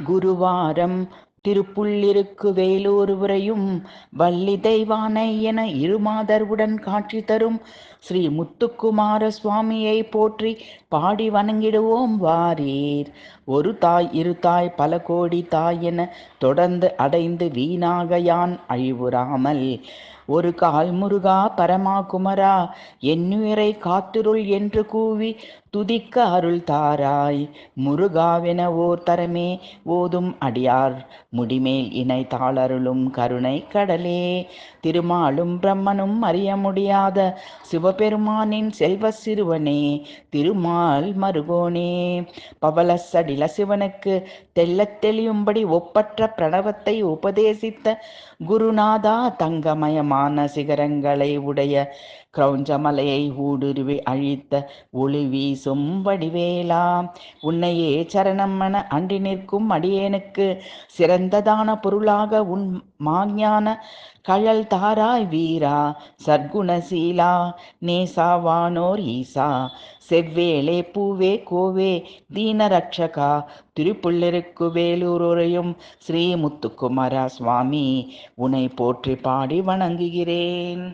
குருவாரம் திருப்புள்ளிருக்கு வேலூர் உரையும் வள்ளி தெய்வானை என இருமாதர்வுடன் காட்சி தரும் ஸ்ரீ முத்துக்குமார சுவாமியை போற்றி பாடி வணங்கிடுவோம் வாரீர். ஒரு தாய் இரு தாய் பல கோடி தாய் என தொடர்ந்து அடைந்து வீணாக யான் அழிவுறாமல் ஒரு கால் முருகா பரமா குமரா என்னுயிரை காத்திருள் என்று கூவி துதிக்க அருள் தாராய். முருகாவென ஓர் தரமே ஓதும் அடியார் முடிமேல் இணை தாளருளும் கருணை கடலே. திருமாலும் பிரம்மனும் அறிய முடியாத சிவபெருமானின் செல்வ சிறுவனே திருமால் மருகோனே. பவள சடில சிவனுக்கு தெள்ளத் தெளியும்படி ஒப்பற்ற பிரணவத்தை உபதேசித்த குருநாதா தங்கமயமான சிகரங்களை உடைய கிரௌஞ்சமலையை ஊடுருவி அழித்த ஒளி வீசும் வடிவேலா. உன்னையே சரணம் என அண்டி நிற்கும் அடியேனுக்கு சிறந்ததான பொருளாக உன் மாஞான கழல் தாராய் வீரா. சர்க்குணசீலா நேசாவானோர் ஈசா செவ்வேளே பூவே கோவே தீனரட்சகா. திருப்புள்ளிருக்கு வேலூரையும் ஸ்ரீ முத்துக்குமார சுவாமி உன்னை போற்றி பாடி வணங்குகிறேன்.